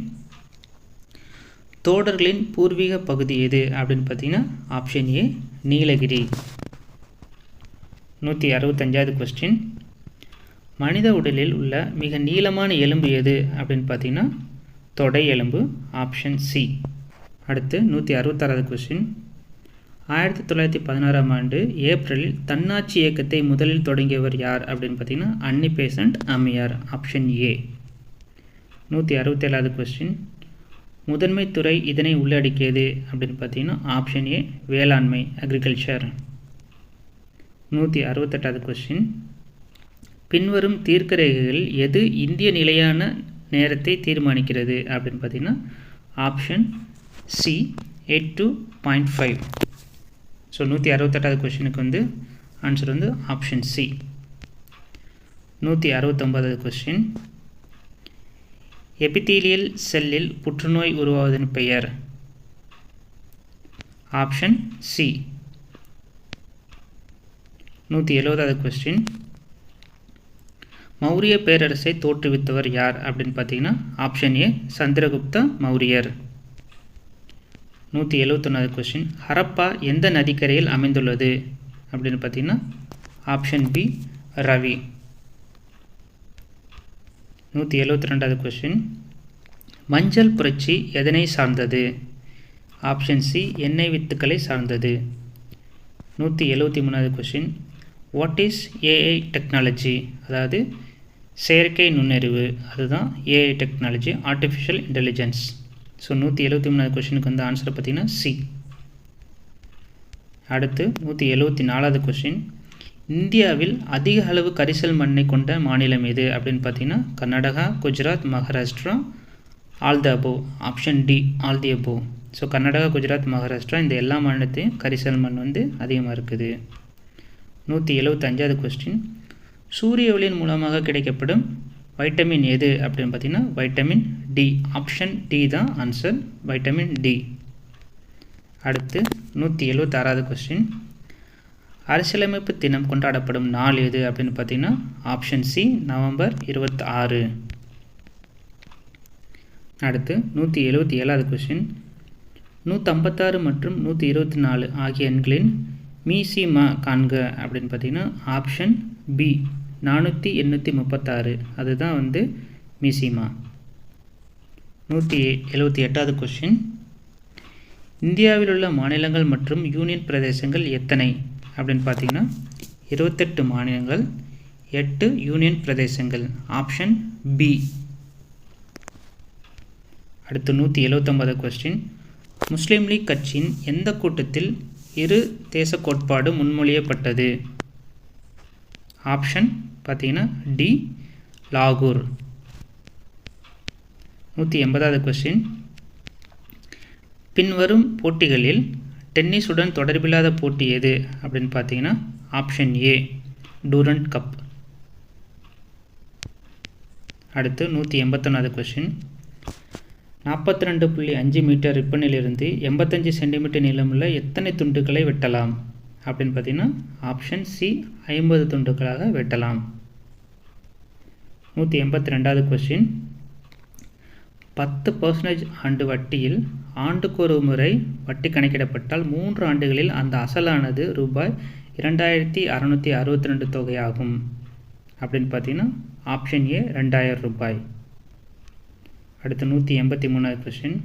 தோடர்களின் பூர்வீக பகுதி எது அப்படின்னு பார்த்தீங்கன்னா ஆப்ஷன் ஏ நீலகிரி. 165வது கொஸ்டின், மனித உடலில் உள்ள மிக நீளமான எலும்பு எது அப்படின்னு பார்த்தீங்கன்னா தொடை எலும்பு. Option C. அடுத்து 166வது கொஸ்டின், 1916ஆம் ஆண்டு ஏப்ரலில் தன்னாட்சி இயக்கத்தை முதலில் தொடங்கியவர் யார் அப்படின்னு பார்த்தீங்கன்னா அன்னி பெசன்ட் அம்மையார். Option A. 167வது கொஸ்டின், முதன்மை துறை இதனை உள்ளடக்கியது அப்படின்னு பார்த்தீங்கன்னா ஆப்ஷன் ஏ வேளாண்மை அக்ரிகல்ச்சர். 168வது கொஸ்டின், பின்வரும் தீர்க்கரேகைகளில் எது இந்திய நிலையான நேரத்தை தீர்மானிக்கிறது அப்படின்னு பார்த்தீங்கன்னா ஆப்ஷன் சி 82.5. ஸோ 168வது கொஸ்டினுக்கு வந்து ஆன்சர் வந்து ஆப்ஷன் சி. 169வது கொஸ்டின், எபிதீலியல் செல்லில் புற்றுநோய் உருவாவதன் பெயர். Option C. 170வது கொஸ்டின், மௌரிய பேரரசை தோற்றுவித்தவர் யார் அப்படின்னு பார்த்தீங்கன்னா ஆப்ஷன் ஏ சந்திரகுப்த மௌரியர். 171வது கொஸ்டின், ஹரப்பா எந்த நதிக்கரையில் அமைந்துள்ளது அப்படின்னு பார்த்தீங்கன்னா ஆப்ஷன் பி ரவி. 172வது கொஸ்டின், மஞ்சள் புரட்சி எதனை சார்ந்தது? ஆப்ஷன் சி எண்ணெய் வித்துக்களை சார்ந்தது. 173வது question, what is AI technology? அதாவது செயற்கை நுண்ணறிவு, அதுதான் AI technology, artificial intelligence. So 173வது கொஸ்டினுக்கு வந்து ஆன்சர் பார்த்தீங்கன்னா சி. அடுத்து 174வது கொஸ்டின், இந்தியாவில் அதிக அளவு கரிசல் மண்ணை கொண்ட மாநிலம் எது அப்படின்னு பார்த்தீங்கன்னா Karnataka, Gujarat, Maharashtra, all the above. Option D all the above. So Karnataka, Gujarat, Maharashtra இந்த எல்லா மாநிலத்தையும் கரிசல் மண் வந்து அதிகமாக இருக்குது. 175வது கொஸ்டின், சூரிய ஒளியின் மூலமாக கிடைக்கப்படும் வைட்டமின் எது அப்படின்னு பார்த்தீங்கன்னா வைட்டமின் டி. ஆப்ஷன் டி தான் ஆன்சர், வைட்டமின் டி. அடுத்து 176வது கொஸ்டின், அரசியலமைப்பு தினம் கொண்டாடப்படும் நாள் எது அப்படின்னு பார்த்தீங்கன்னா ஆப்ஷன் சி நவம்பர் 26. அடுத்து 177வது கொஸ்டின், 156 மற்றும் 124 ஆகிய எண்களின் மீசிமா காண்க அப்படின்னு பார்த்தீங்கன்னா ஆப்ஷன் பி 400-836 அதுதான் வந்து மீசிமா. 178வது கொஸ்டின், இந்தியாவில் உள்ள மாநிலங்கள் மற்றும் யூனியன் பிரதேசங்கள் எத்தனை அப்படின்னு பார்த்தீங்கன்னா 28 மாநிலங்கள், 8 யூனியன் பிரதேசங்கள். Option B. அடுத்து 179வது கொஸ்டின், முஸ்லீம் லீக் கட்சியின் எந்த கூட்டத்தில் இரு தேச கோட்பாடு முன்மொழியப்பட்டது? ஆப்ஷன் பார்த்தீங்கன்னா டி லாகூர். 180வது கொஸ்டின், பின்வரும் போட்டிகளில் டென்னிஸுடன் தொடர்பில்லாத போட்டி எது அப்படின்னு பார்த்தீங்கன்னா ஆப்ஷன் ஏ டூரண்ட் கப். அடுத்து 181வது கொஸ்டின், 42.5 மீட்டர் ரிப்பனிலிருந்து 85 சென்டிமீட்டர் நீளமுள்ள எத்தனை துண்டுகளை வெட்டலாம் அப்படின்னு பார்த்தீங்கன்னா ஆப்ஷன் சி 50 துண்டுகளாக வெட்டலாம். 182வது கொஸ்டின், 10% ஆண்டு வட்டியில் ஆண்டுக்கு ஒரு முறை வட்டி கணக்கிடப்பட்டால் 3 ஆண்டுகளில் அந்த அசலானது ரூபாய் 2662 தொகையாகும் அப்படின்னு பார்த்தீங்கன்னா ஆப்ஷன் ஏ 2000 ரூபாய். அடுத்து 183வது கொஸ்டின்,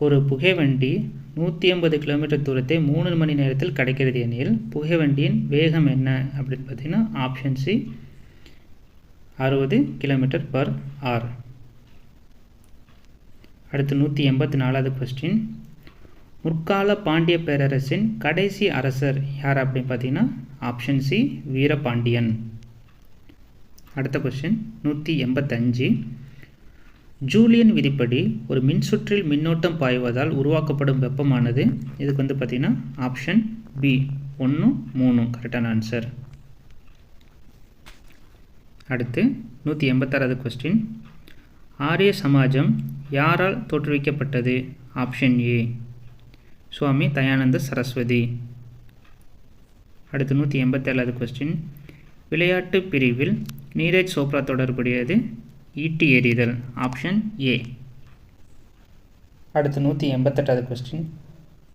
ஒரு புகைவண்டி 180 கிலோமீட்டர் தூரத்தை 3 மணி நேரத்தில் கடக்கிறது எனில் புகைவண்டியின் வேகம் என்ன அப்படின்னு பார்த்தீங்கன்னா ஆப்ஷன் சி 60 km/h. அடுத்து 184வது கொஸ்டின், முற்கால பாண்டிய பேரரசின் கடைசி அரசர் யார் அப்படின்னு பார்த்தீங்கன்னா ஆப்ஷன் சி வீரபாண்டியன். அடுத்த கொஸ்டின் 185, ஜூலியன் விதிப்படி ஒரு மின்சுற்றில் மின்னோட்டம் பாய்வதால் உருவாக்கப்படும் வெப்பமானது, இதுக்கு வந்து பார்த்தீங்கன்னா ஆப்ஷன் பி 1, 3 கரெக்டான ஆன்சர். அடுத்து 186வது கொஸ்டின், ஆரிய சமாஜம் யாரால் தோற்றுவிக்கப்பட்டது? ஆப்ஷன் ஏ சுவாமி தயானந்த சரஸ்வதி. அடுத்து 187வது கொஸ்டின், விளையாட்டு பிரிவில் நீரஜ் சோப்ரா தொடர்புடையது ஈட்டி எறிதல். Option A. அடுத்து 188வது கொஸ்டின்,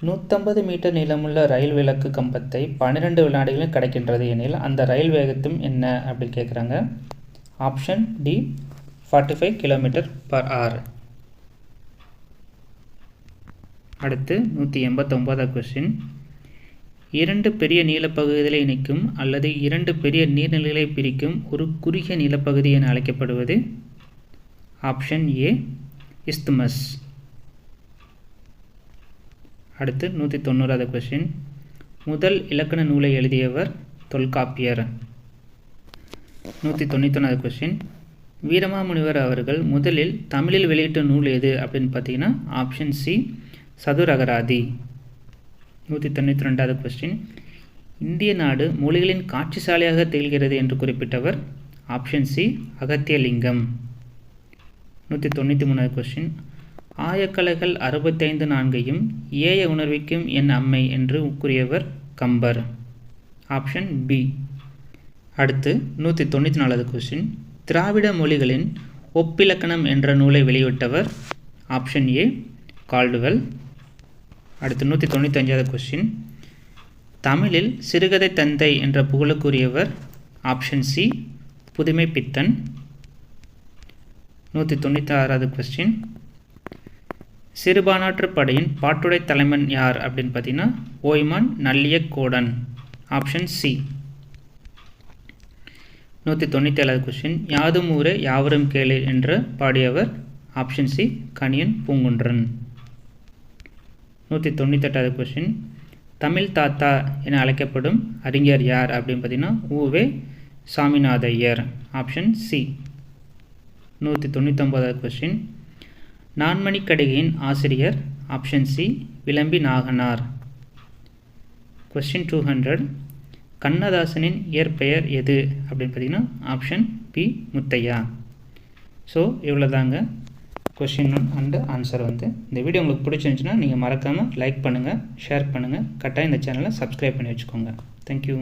150 மீட்டர் நீளமுள்ள ரயில் விளக்கு கம்பத்தை 12 வினாடிகளில் கடக்கின்றது எனில் அந்த ரயில் வேகத்தும் என்ன அப்படின்னு கேட்குறாங்க. Option D 45 km/h. அடுத்து 189வது கொஸ்டின், 2 பெரிய நீளப்பகுதிகளை இணைக்கும் அல்லது 2 பெரிய நீர்நிலைகளை பிரிக்கும் ஒரு குறுகிய நீளப்பகுதி என அழைக்கப்படுவது. Option A isthmus. அடுத்து 190வது கொஸ்டின், முதல் இலக்கண நூலை எழுதியவர் தொல்காப்பியர். 191வது கொஸ்டின், வீரமாமுனிவர் அவர்கள் முதலில் தமிழில் வெளியிட்ட நூல் எது அப்படின்னு பார்த்தீங்கன்னா ஆப்ஷன் சி சதுரகராதி. 192வது கொஸ்டின், இந்திய நாடு மொழிகளின் காட்சி சாலையாக திகழ்கிறது என்று குறிப்பிட்டவர். Option C Agathialingam. 193வது கொஸ்டின், ஆயக்கலைகள் 65 ஏய உணர்விக்கும் என் அம்மை என்று கூறியவர் கம்பர். Option B. அடுத்து 194வது கொஸ்டின், திராவிட மொழிகளின் ஒப்பிலக்கணம் என்ற நூலை வெளியிட்டவர். Option A Caldwell. அடுத்து 195வது கொஸ்டின், தமிழில் சிறுகதை தந்தை என்ற புகழுக்குரியவர். ஆப்ஷன் சி புதுமை பித்தன். 196வது கொஸ்டின், சிறுபானாற்று படையின் பாட்டுடை தலைவன் யார் அப்படின்னு பார்த்தீங்கன்னா ஓய்மான் நல்லியக்கோடன். Option C. 197வது கொஸ்டின், யாதும் ஊரே யாவரும் கேளு என்று பாடியவர். Option C Kaniyan Poongundran. 198வது கொஸ்டின், தமிழ் தாத்தா என அழைக்கப்படும் அறிஞர் யார் அப்படின்னு பார்த்தீங்கன்னா ஊவே சாமிநாதையர். Option C. 199வது கொஸ்டின், நான்மணிக்கடிகையின் ஆசிரியர். Option C Vilambi Naganar. Question 200, கண்ணதாசனின் இயற்பெயர் எது அப்படின்னு பார்த்தீங்கன்னா ஆப்ஷன் பி முத்தையா. ஸோ இவ்வளோதாங்க கொஸ்டின் அண்டு ஆன்சர் வந்து. இந்த வீடியோ உங்களுக்கு பிடிச்சிருந்துச்சுன்னா நீங்கள் மறக்காமல் லைக் பண்ணுங்கள், ஷேர் பண்ணுங்கள், கட்டாயம் இந்த சேனலை சப்ஸ்கிரைப் பண்ணி வச்சுக்கோங்க. தேங்க்யூ.